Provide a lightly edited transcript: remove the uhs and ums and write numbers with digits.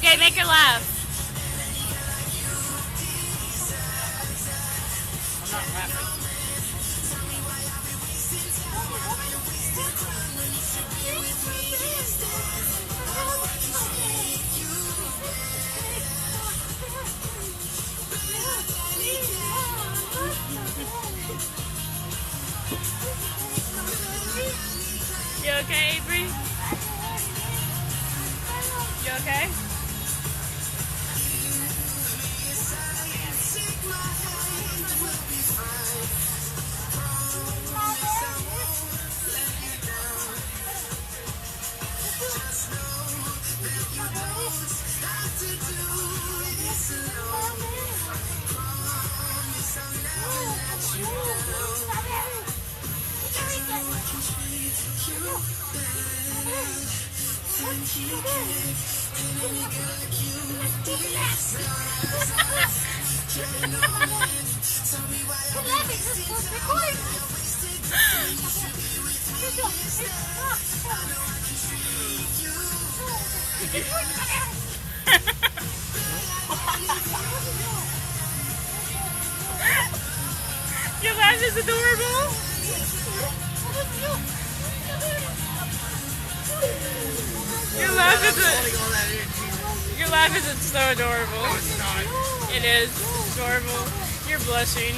Okay, make her laugh. I'm not laughing. You okay, Avery? You okay? Your laugh is adorable. Your laugh is so adorable. It is adorable. You're blushing.